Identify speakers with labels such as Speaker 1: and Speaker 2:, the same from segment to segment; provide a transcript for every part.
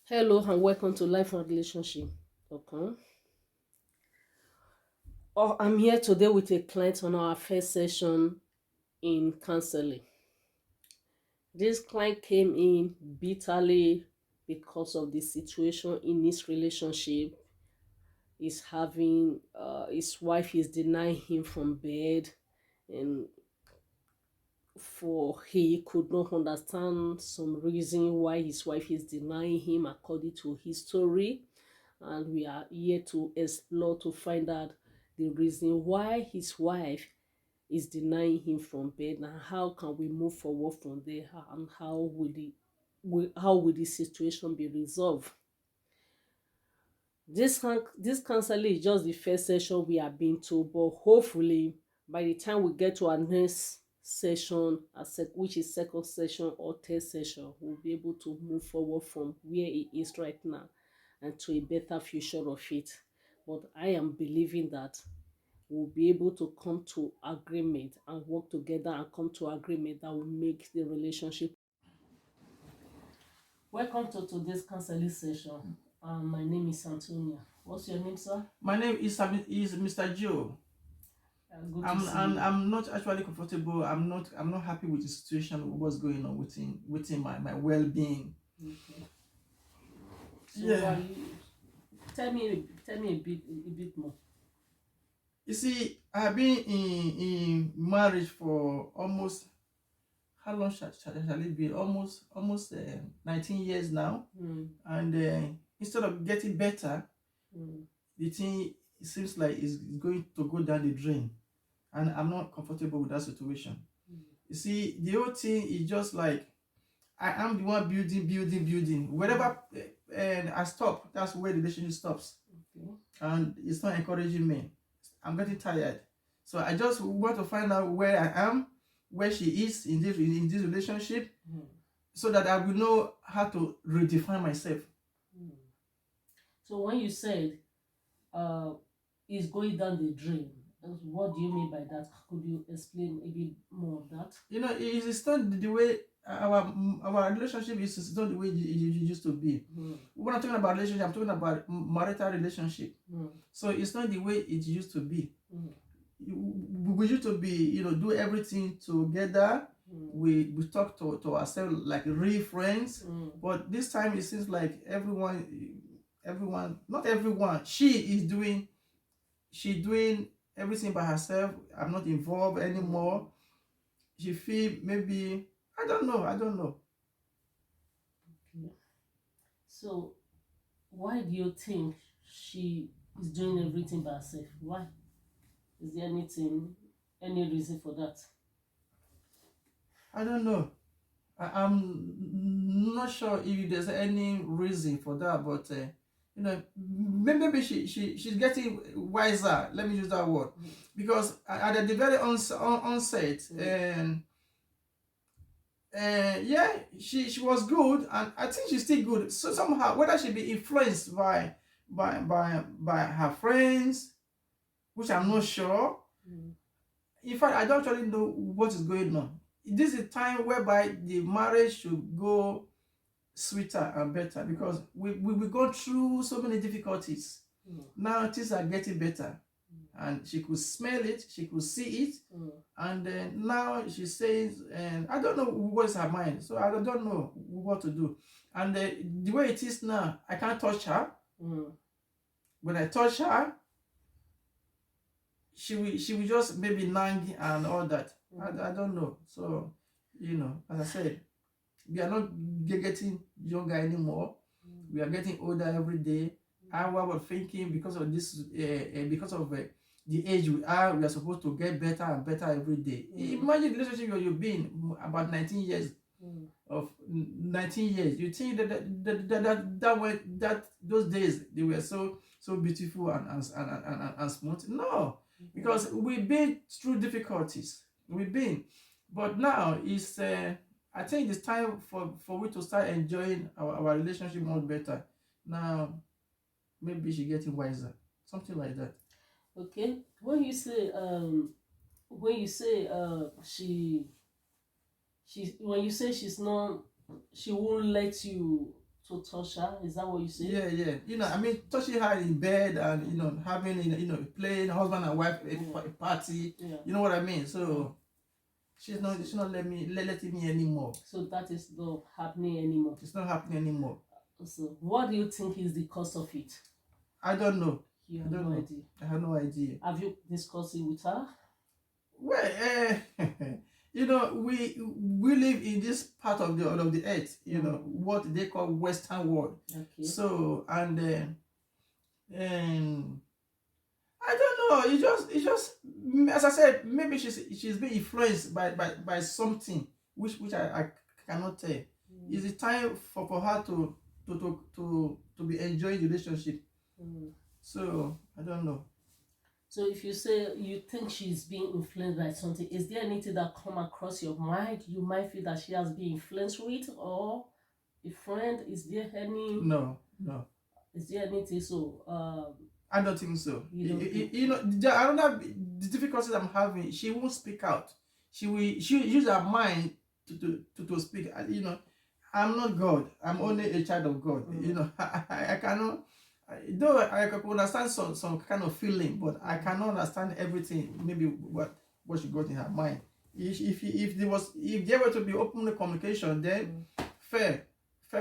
Speaker 1: Hello and welcome to Life and Relationship. Okay. I'm here today with a client on our first session in counseling. This client came in bitterly because of the situation in his relationship. He's having his wife is denying him from bed, and for he could not understand some reason why his wife is denying him according to his story, and we are here to explore to find out the reason why his wife is denying him from bed, and how can we move forward from there, and how will the situation be resolved. This counseling is just the first session we have been to, but hopefully by the time we get to our next session, which is second session or third session, we'll be able to move forward from where he is right now and to a better future of it. But I am believing that we'll be able to come to agreement and work together and come to agreement that will make the relationship. Welcome to today's counseling session. My name is Antonia. What's your name, sir?
Speaker 2: My name is Mr. Joe.
Speaker 1: Good to
Speaker 2: I'm
Speaker 1: see
Speaker 2: I'm
Speaker 1: you.
Speaker 2: I'm not actually comfortable. I'm not happy with the situation. What's going on within my well-being.
Speaker 1: Okay. So
Speaker 2: Yeah.
Speaker 1: tell me a bit more.
Speaker 2: You see, I've been in marriage for almost, how long shall it be? Almost 19 years now. And instead of getting better, the thing seems like it's going to go down the drain, and I'm not comfortable with that situation. You see, the whole thing is just like I am the one building. Wherever and I stop, that's where the relationship stops.
Speaker 1: Okay.
Speaker 2: And it's not encouraging me. I'm getting tired. So I just want to find out where I am, where she is in this relationship, so that I will know how to redefine myself.
Speaker 1: So when you said it's going down the drain, what do you mean by that? Could you explain a bit more of that?
Speaker 2: It's not the way our relationship is. It's not the way it used to be. When I'm talking about relationship, I'm talking about marital relationship. So it's not the way it used to be. We used to be, do everything together. We talk to ourselves like real friends. But this time it seems like everyone, not everyone, she doing everything by herself. I'm not involved anymore. She feel maybe, I don't know.
Speaker 1: Okay. So why do you think she is doing everything by herself? Why? Is there any reason for that?
Speaker 2: I don't know. I'm not sure if there's any reason for that, but maybe she's getting wiser. Let me use that word, because at the very onset, and yeah, she was good, and I think she's still good. So somehow, whether she be influenced by her friends, which I'm not sure. In fact, I don't actually know what is going on. This is a time whereby the marriage should go sweeter and better, because we go through so many difficulties. Now things are getting better, and she could smell it, she could see it, and then now she says, and I don't know what is her mind, so I don't know what to do. And the way it is now, I can't touch her. When I touch her, she will just maybe nang and all that. I don't know. So, as I said, we are not getting younger anymore. We are getting older every day. I was thinking, because of this, because of the age we are supposed to get better and better every day. Imagine the relationship you've been about 19 years. Of 19 years, you think that those days they were so beautiful and smooth? No, because we've been through difficulties. But now it's I think it's time for we to start enjoying our relationship more better. Now maybe she getting wiser, something like that.
Speaker 1: Okay. When you say she when you say she won't let you to touch her? Is that what you say?
Speaker 2: Yeah. I mean, touching her in bed and having playing husband and wife a party.
Speaker 1: Yeah.
Speaker 2: You know what I mean? So she's not letting me anymore.
Speaker 1: So that is not happening anymore.
Speaker 2: It's not happening anymore.
Speaker 1: So what do you think is the cause of it?
Speaker 2: I don't know.
Speaker 1: You have no idea.
Speaker 2: I have no idea.
Speaker 1: Have you discussed it with her?
Speaker 2: Well, we live in this part of the earth, what they call Western world.
Speaker 1: Okay.
Speaker 2: So and I don't know. It just as I said, maybe she's being influenced by something which I cannot tell. Is it time for her to be enjoying the relationship? So I don't know.
Speaker 1: So if you say you think she's being influenced by something, is there anything that come across your mind you might feel that she has been influenced with, or a friend? Is there any?
Speaker 2: No.
Speaker 1: Is there anything? So
Speaker 2: I don't think so. I don't have the difficulties I'm having. She won't speak out. She use her mind to speak. I'm not God. I'm only a child of God. I cannot. Though I can understand some kind of feeling, but I cannot understand everything. Maybe what she got in her mind. If there were to be open communication, then fair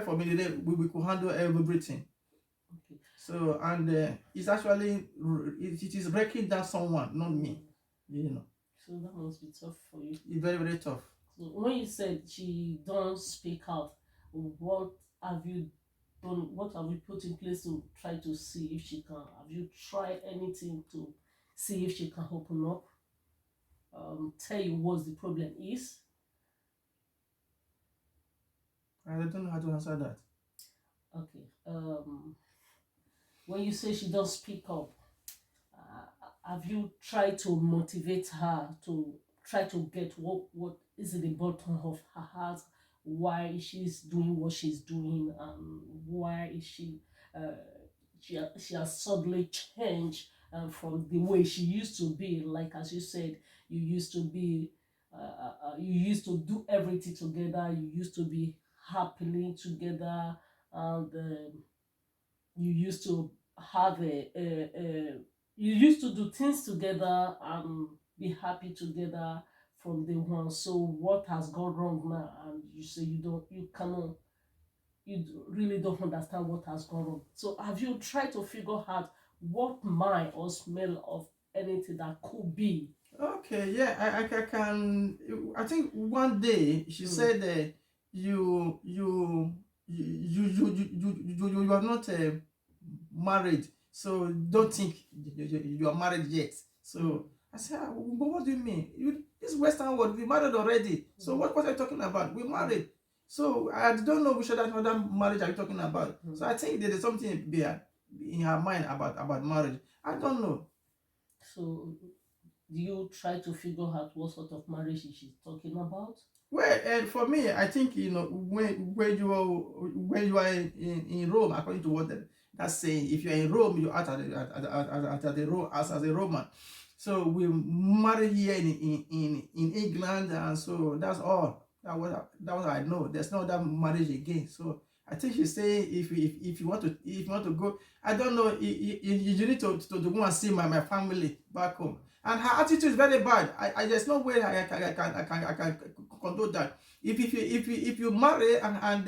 Speaker 2: for me. Then we could handle everything.
Speaker 1: Okay.
Speaker 2: So and it's actually it is breaking down someone, not me.
Speaker 1: So that must be tough for you.
Speaker 2: It's very, very tough.
Speaker 1: So when you said she don't speak out, what have you done? What have you put in place to try to see if she can? Have you tried anything to see if she can open up? Tell you what the problem is?
Speaker 2: I don't know how to answer that.
Speaker 1: Okay. When you say she don't speak up, have you tried to motivate her to try to get what is at the bottom of her heart? Why she's doing what she's doing, and why is she has suddenly changed from the way she used to be? Like as you said, you used to be you used to do everything together, you used to be happily together, and you used to have you used to do things together and be happy together from day one. So what has gone wrong now? And you say you really don't understand what has gone wrong. So have you tried to figure out what might or smell of anything that could be?
Speaker 2: Okay, yeah, I can. I think one day she said that you are not married, so don't think you are married yet. So I said, but what do you mean? This Western world, we married already. So what are you talking about? We married. So I don't know which other marriage are you talking about. So I think there is something there in her mind about marriage. I don't know.
Speaker 1: So do you try to figure out what sort of marriage she's talking about?
Speaker 2: Well, and for me, I think when you are in Rome, according to what that's saying, if you are in Rome, you are at the Rome as a Roman. So we marry here in England, and so that's all. That was I know. There's no other marriage again. So I think she's saying if you want to go, I don't know. You need to go and see my family back home. And her attitude is very bad. I there's no way I can condone that. If you marry and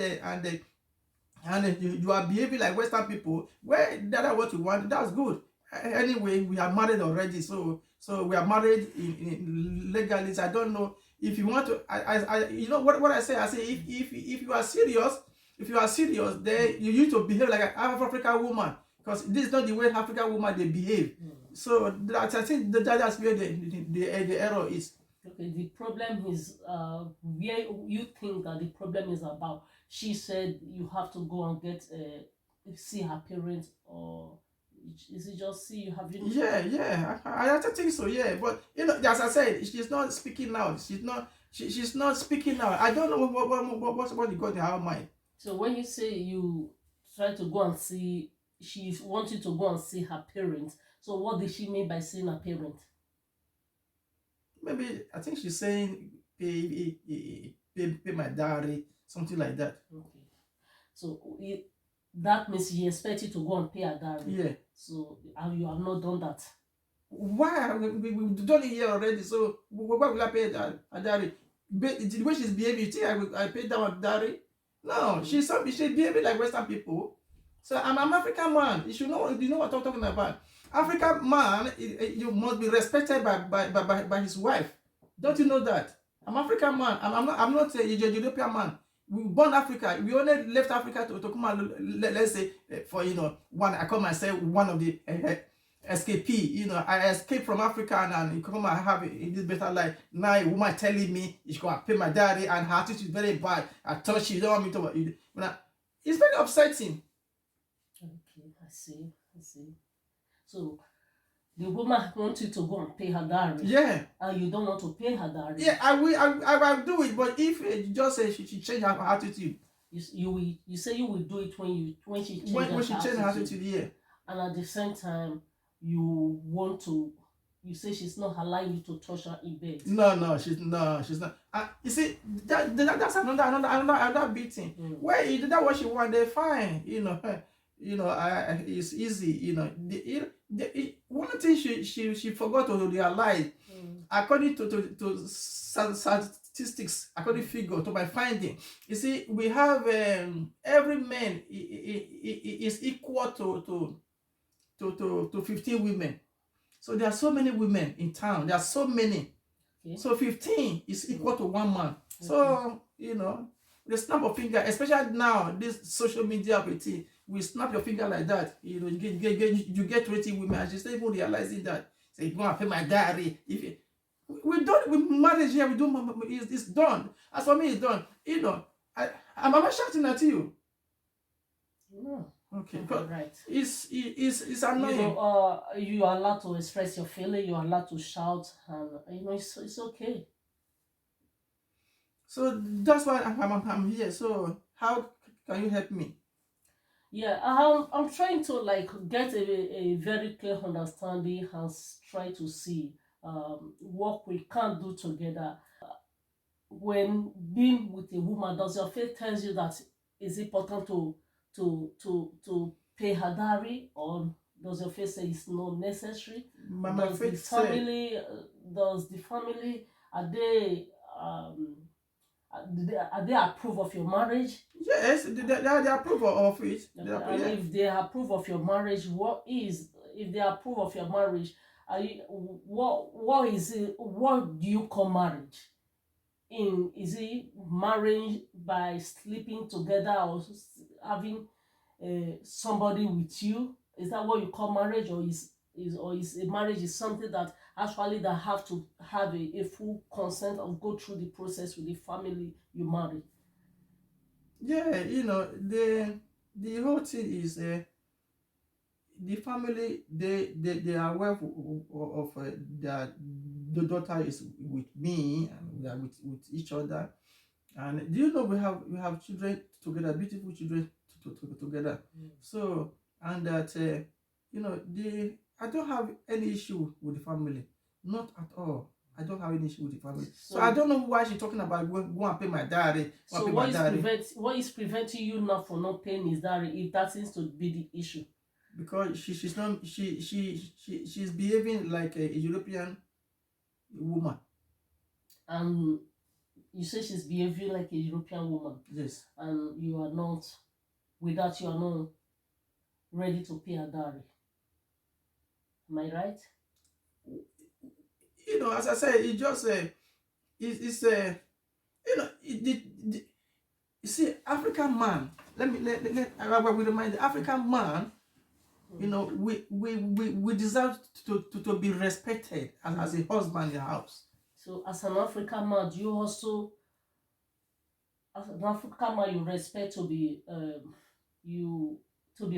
Speaker 2: you are behaving like Western people, well, that's what you want. That's good. Anyway, we are married already, so we are married in legally. So I don't know if you want to. You know what I say. I say if you are serious, then you need to behave like an African woman, because this is not the way African woman they behave. So I think that's where the error is.
Speaker 1: Okay, the problem is where you think that the problem is about. She said you have to go and get see her parents, or is it just see you have you?
Speaker 2: Yeah. I think so. Yeah, but as I said, she's not speaking out. She's not speaking out. I don't know what you got in her mind.
Speaker 1: So when you say you try to go and see, she wants you to go and see her parents. So what did she mean by seeing her parents?
Speaker 2: Maybe I think she's saying pay my dowry, something like that.
Speaker 1: Okay. So that means he expects you to go and pay a dowry.
Speaker 2: Yeah.
Speaker 1: So you have not done that.
Speaker 2: Why? We've done it here already. So why will I pay a dowry? The way she's behaving, you think I paid that one dowry? No, she's behaving like Western people. So I'm an African man. You know what I'm talking about. African man, you must be respected by his wife. Don't you know that? I'm African man. I'm not a European man. We born Africa. We only left Africa to come and let's say for one. I call myself one of the escapee. I escaped from Africa and come and have this better life. Now a woman telling me she's gonna pay my daddy and her attitude is very bad. I thought she don't want me to. It's very upsetting.
Speaker 1: Okay, I see. So the woman wants you to go and pay her dowry.
Speaker 2: Yeah.
Speaker 1: And you don't want to pay her dowry.
Speaker 2: Yeah, I will do it. But if you just say she change her attitude,
Speaker 1: you say you will do it when she change
Speaker 2: her attitude, yeah.
Speaker 1: And at the same time, you want to. You say she's not allowing you to touch her in bed.
Speaker 2: No, she's not. You see, that's another beating. Where you did that what she wanted, fine. It's easy. One thing she forgot to realize, according to statistics, according to my finding, you see, we have every man is equal to 15 women. So there are so many women in town. There are so many. Okay. So 15 is equal to one man. Okay. So, the snap of finger, especially now, this social media routine, we snap your finger like that. You get 20 women, and she's not even realizing that. So you go and pay my dowry. We don't, with marriage here, it's done. As for me, it's done. I'm not shouting at you.
Speaker 1: No.
Speaker 2: Okay,
Speaker 1: right.
Speaker 2: It's annoying.
Speaker 1: You are allowed to express your feeling. You are allowed to shout, and it's okay.
Speaker 2: So that's why I'm here. So how can you help me?
Speaker 1: Yeah, I'm trying to get a very clear understanding and try to see what we can do together. When being with a woman, does your faith tells you that it's important to pay her dowry, or does your faith say it's not necessary? Does the family are they approve of your marriage?
Speaker 2: Yes, they approve of it.
Speaker 1: If they approve of your marriage, if they approve of your marriage, what is it? What do you call marriage? Is it marriage by sleeping together or having somebody with you? Is that what you call marriage, or is a marriage is something that actually that have to have a full consent of go through the process with the family you marry?
Speaker 2: Yeah, the whole thing is the family they are aware of that the daughter is with me and we are with each other. And do you know we have children together, beautiful children together. So, and that I don't have any issue with the family, not at all. I don't have any issue with the family. So I don't know why she's talking about go and pay my dowry.
Speaker 1: So what is preventing you now from not paying his dowry if that seems to be the issue?
Speaker 2: Because she's behaving like a European woman.
Speaker 1: And you say she's behaving like a European woman.
Speaker 2: Yes.
Speaker 1: And you are not, with that you are not ready to pay a dowry. Am I right?
Speaker 2: As I said, it just you see, African man. I will remind the African man. We deserve to be respected as a husband in the house.
Speaker 1: So as an African man, do you also, as an African man, you respect to be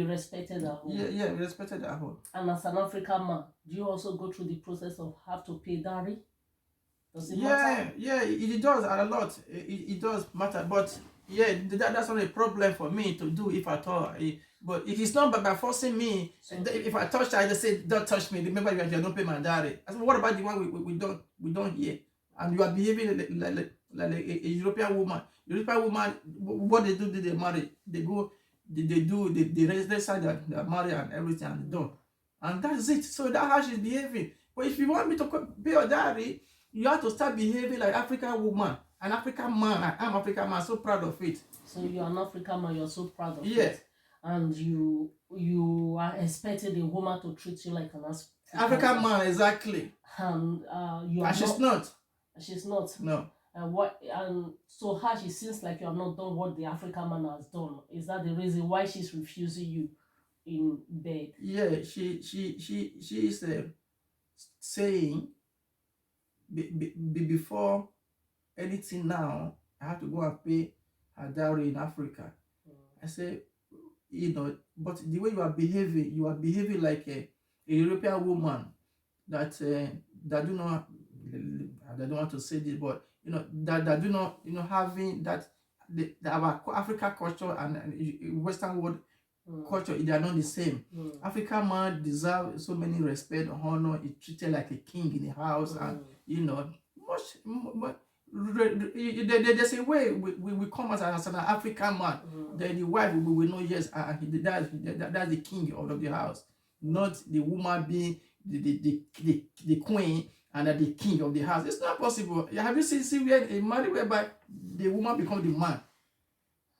Speaker 1: respected at home?
Speaker 2: Yeah, respected at home.
Speaker 1: And as an African man, do you also go through the process of have to pay dowry? Does it
Speaker 2: matter? Yeah, it does a lot. It does matter, but yeah, that's not a problem for me to do if at all. But it is not by forcing me. So, if I touch her, I just say, "Don't touch me." Remember, you don't pay my dowry. I said, what about the one we don't hear? And you are behaving like a European woman. European woman, what they do? They marry. They go they say that they're married and everything and done. And that's it. So that's how she's behaving. But if you want me to pay your dowry, you have to start behaving like African woman, an African man. I'm African man, so proud of it.
Speaker 1: So you're an African man, you're so proud of
Speaker 2: Yeah.
Speaker 1: it. And you are expecting a woman to treat you like an
Speaker 2: African man, exactly.
Speaker 1: And you are
Speaker 2: And she's not.
Speaker 1: She's not.
Speaker 2: No.
Speaker 1: And so her, she seems like you have not done what the African man has done. Is that the reason why she's refusing you in bed?
Speaker 2: Yeah, she is saying before anything now, I have to go and pay her dowry in Africa. I say, but the way you are behaving like a European woman that do not, I don't want to say this, but that do not having that our African culture and Western world culture, they are not the same. African man deserve so many respect, honor, is treated like a king in the house, and there's a way we come as an African man. Then the wife will know, yes, that's the king of the house, not the woman being the queen and the king of the house. It's not possible. Have you seen where a marriage whereby the woman becomes the man?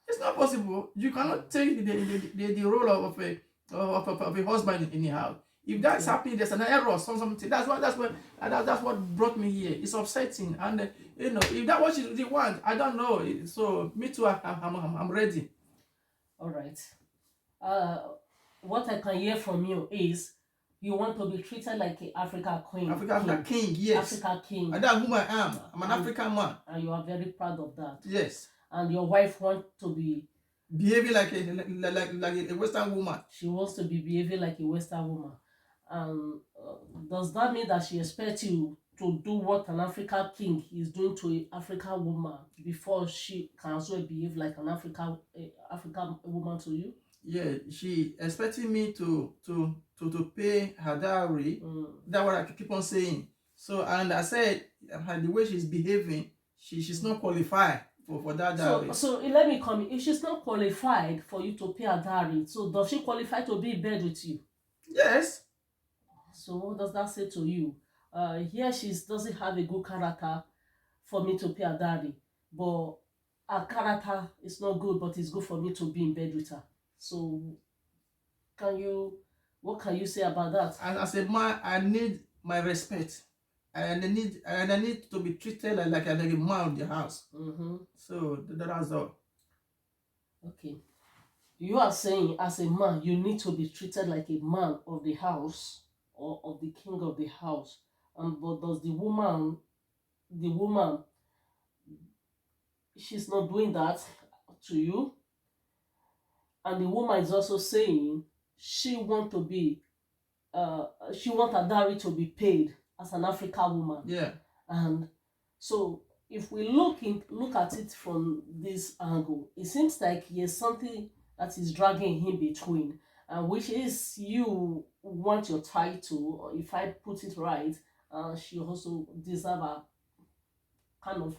Speaker 2: It's not possible. You cannot take the role of a husband in the house. If that's happening, there's an error or something. That's what brought me here. It's upsetting, and if that's what she want, I don't know. So me too, I'm ready.
Speaker 1: All right. What I can hear from you is you want to be treated like an African queen.
Speaker 2: African king, yes.
Speaker 1: African king.
Speaker 2: And that's who I am. I'm an African man.
Speaker 1: And you are very proud of that.
Speaker 2: Yes.
Speaker 1: And your wife wants to be
Speaker 2: behaving like a Western woman.
Speaker 1: She wants to be behaving like a Western woman. Does that mean that she expects you to do what an African king is doing to an African woman before she can also behave like an African woman to you? Yeah,
Speaker 2: she expecting me to pay her dowry. That's what I keep on saying. So, and I said, the way she's behaving, she's not qualified for that dowry.
Speaker 1: So let me come in. If she's not qualified for you to pay her dowry, so does she qualify to be in bed with you?
Speaker 2: Yes.
Speaker 1: So what does that say to you? Here she doesn't have a good character for me to pay her dowry, but her character is not good, but it's good for me to be in bed with her. So what can you say about that?
Speaker 2: As a man, I need my respect. And I need to be treated like a man of the house. So that's all.
Speaker 1: Okay. You are saying as a man, you need to be treated like a man of the house or of the king of the house. But does the woman, she's not doing that to you? And the woman is also saying she want her dowry to be paid as an African woman.
Speaker 2: Yeah.
Speaker 1: And so if we look at it from this angle, it seems like there's something that is dragging him between, which is you want your title, or if I put it right, she also deserve a kind of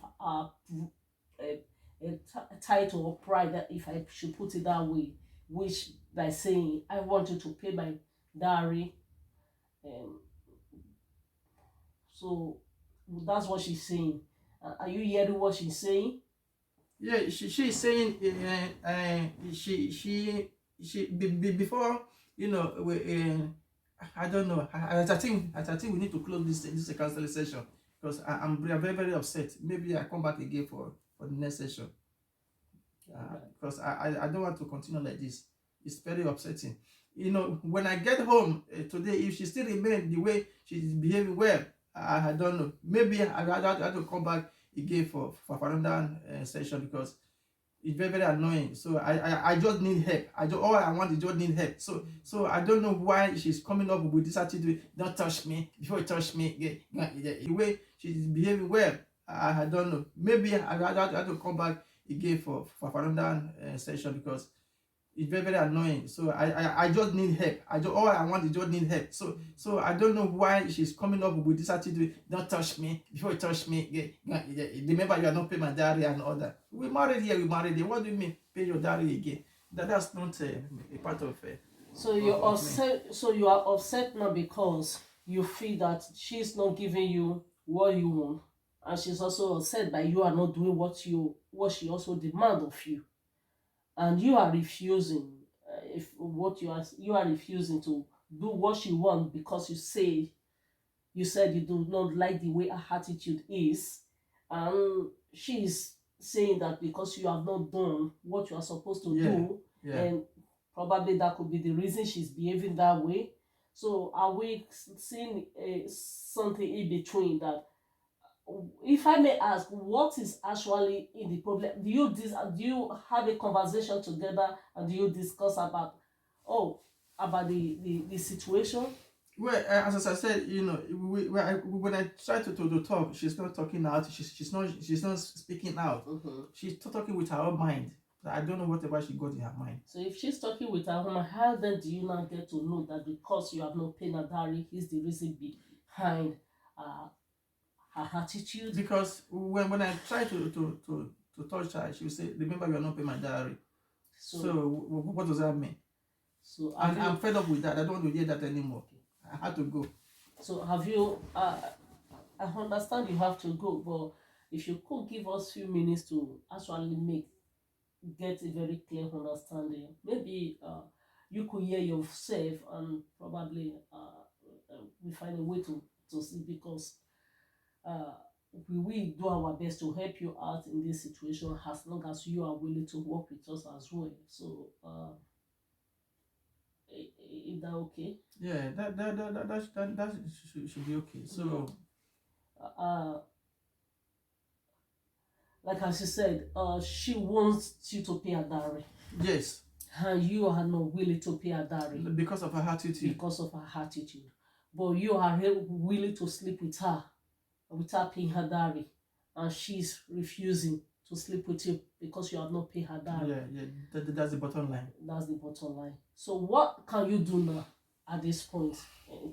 Speaker 1: a title or pride, that if I should put it that way, which by saying I want you to pay my dowry. So that's what she's saying. Are you hearing what she's saying?
Speaker 2: Yeah, she's saying she before I don't know. I think we need to close this counseling session, because I'm very, very upset. Maybe I come back again for the next session. Because I don't want to continue like this. It's very upsetting. When I get home today, if she still remains the way she's behaving, well, I don't know. Maybe I have to come back again for another session, because it's very, very annoying. So I just need help. All I want is just need help. So I don't know why she's coming up with this attitude. Don't touch me before you touch me. The way she's behaving, well, I don't know. Maybe I have to come back again for another session, because it's very, very annoying. So I just need help. All I want is just need help. So I don't know why she's coming up with this attitude. Don't touch me before you touch me. Remember, you are not paying my dowry and all that. We married here. What do you mean pay your dowry again? That's not a part of
Speaker 1: So you're
Speaker 2: of me.
Speaker 1: upset. So you are upset now because you feel that she's not giving you what you want, and she's also upset that you are not doing what she also demand of you, and you are refusing. If what you are refusing to do what she wants because you said you do not like the way her attitude is, and she is saying that because you have not done what you are supposed to do, and probably that could be the reason she's behaving that way. So are we seeing something in between that? If I may ask, what is actually in the problem? Do you have a conversation together and do you discuss about the situation?
Speaker 2: Well, as I said, when I try to talk, she's not talking out. She's not speaking out. She's talking with her own mind. I don't know whatever she got in her mind.
Speaker 1: So if she's talking with her woman, how then do you now get to know that because you have not paid her dowry is the reason behind her attitude?
Speaker 2: Because when I try to touch her, she will say, "Remember, you are not paying my dowry." So what does that mean? So I'm fed up with that. I don't want to hear that anymore. I had to go.
Speaker 1: So have you? I understand you have to go, but if you could give us few minutes to actually get a very clear understanding, maybe you could hear yourself and probably we find a way to see, because we will do our best to help you out in this situation as long as you are willing to work with us as well. So is that okay?
Speaker 2: Yeah, that should be okay. So
Speaker 1: like as you said, she wants you to pay a dowry.
Speaker 2: Yes.
Speaker 1: And you are not willing to pay a dowry
Speaker 2: because of her attitude.
Speaker 1: Because of her attitude, but you are willing to sleep with her without paying her dowry, and she's refusing to sleep with you because you have not paid her dowry.
Speaker 2: Yeah. That's the bottom line.
Speaker 1: That's the bottom line. So what can you do now at this point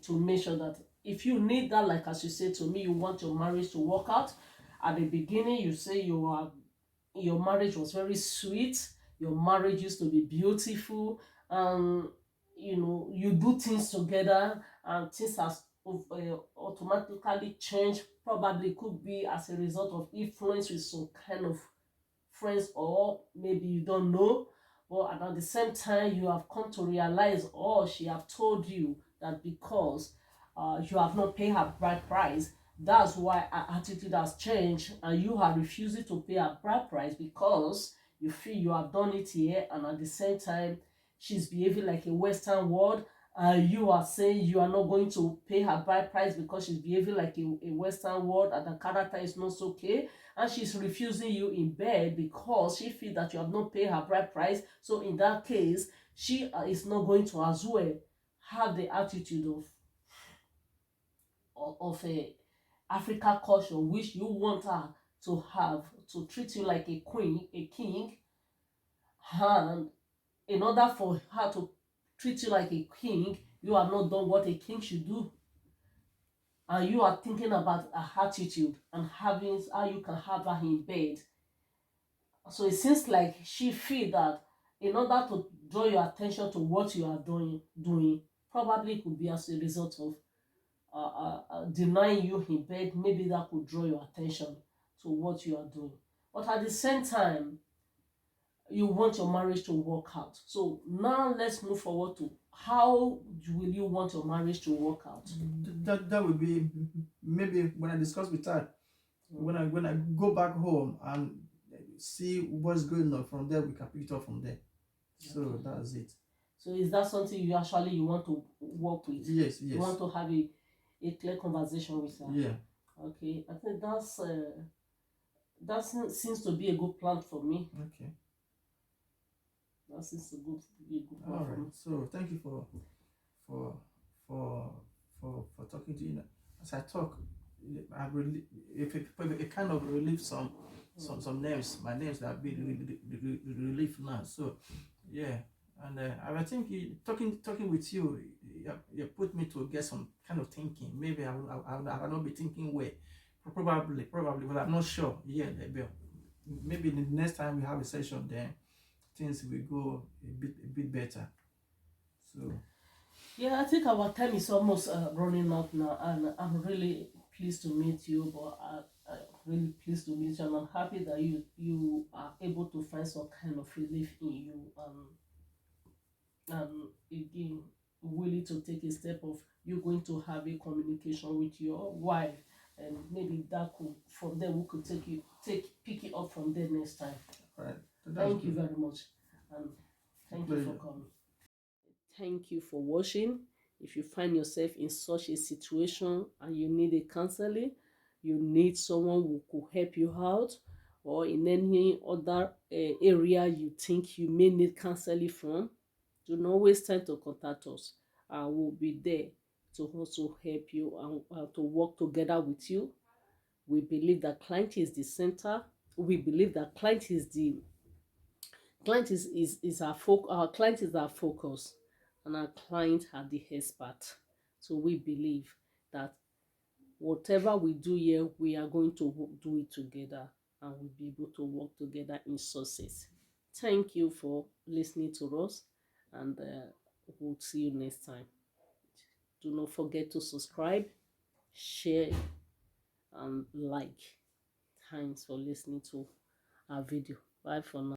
Speaker 1: to make sure that if you need that, like as you said to me, you want your marriage to work out? At the beginning, you say your marriage was very sweet. Your marriage used to be beautiful, and you do things together, and things has automatically changed. Probably could be as a result of influence with some kind of friends, or maybe you don't know, but at the same time you have come to realize, or she have told you that because you have not paid her bride price, that's why her attitude has changed, and you are refusing to pay her bride price because you feel you have done it here, and at the same time she's behaving like a Western world, and you are saying you are not going to pay her bride price because she's behaving like a Western world, and the character is not okay, and she's refusing you in bed because she feels that you have not paid her bride price. So in that case, she is not going to as well have the attitude of a African culture, which you want her to have, to treat you like a queen, a king. And in order for her to treat you like a king, you have not done what a king should do, and you are thinking about her attitude and having how you can have her in bed. So it seems like she feel that in order to draw your attention to what you are doing, probably it could be as a result of denying you in bed. Maybe that could draw your attention to what you are doing. But at the same time, you want your marriage to work out. So now let's move forward to how will you want your marriage to work out?
Speaker 2: That would be maybe when I discuss with her, when I go back home and see what's going on. From there we can pick it up from there. So that's it.
Speaker 1: So is that something you want to work with?
Speaker 2: Yes.
Speaker 1: You want to have a clear conversation with her?
Speaker 2: Yeah.
Speaker 1: Okay, I think that seems to be a good plan for me.
Speaker 2: Okay.
Speaker 1: That seems to be a good plan.
Speaker 2: All
Speaker 1: for
Speaker 2: right.
Speaker 1: me.
Speaker 2: So thank you for talking to you. As I talk, it kind of relieve some names, my names that have been relief now. So yeah, and I think talking with you, you put me to get some kind of thinking. Maybe I will not be thinking way, probably, but I'm not sure. Yeah, maybe the next time we have a session, then things will go a bit better. So
Speaker 1: Yeah, I think our time is almost running out now, and I'm really pleased to meet you. But I'm really pleased to meet you, and I'm happy that you are able to find some kind of relief in you, and again willing to take a step of you going to have a communication with your wife, and maybe that could from there we could pick it up from there next time.
Speaker 2: all right, so that's
Speaker 1: Thank you
Speaker 2: good.
Speaker 1: very much, and thank you for
Speaker 2: Pleasure.
Speaker 1: coming. Thank you for watching. If you find yourself in such a situation and you need a counseling, you need someone who could help you out, or in any other area you think you may need counseling from, do not waste time to contact us. I will be there to also help you and to work together with you. We believe that client is the center. We believe that our client is our focus, and our client are the expert. So we believe that whatever we do here, we are going to do it together, and we'll be able to work together in success. Thank you for listening to us, and we'll see you next time. Do not forget to subscribe, share, and like. Thanks for listening to our video. Bye for now.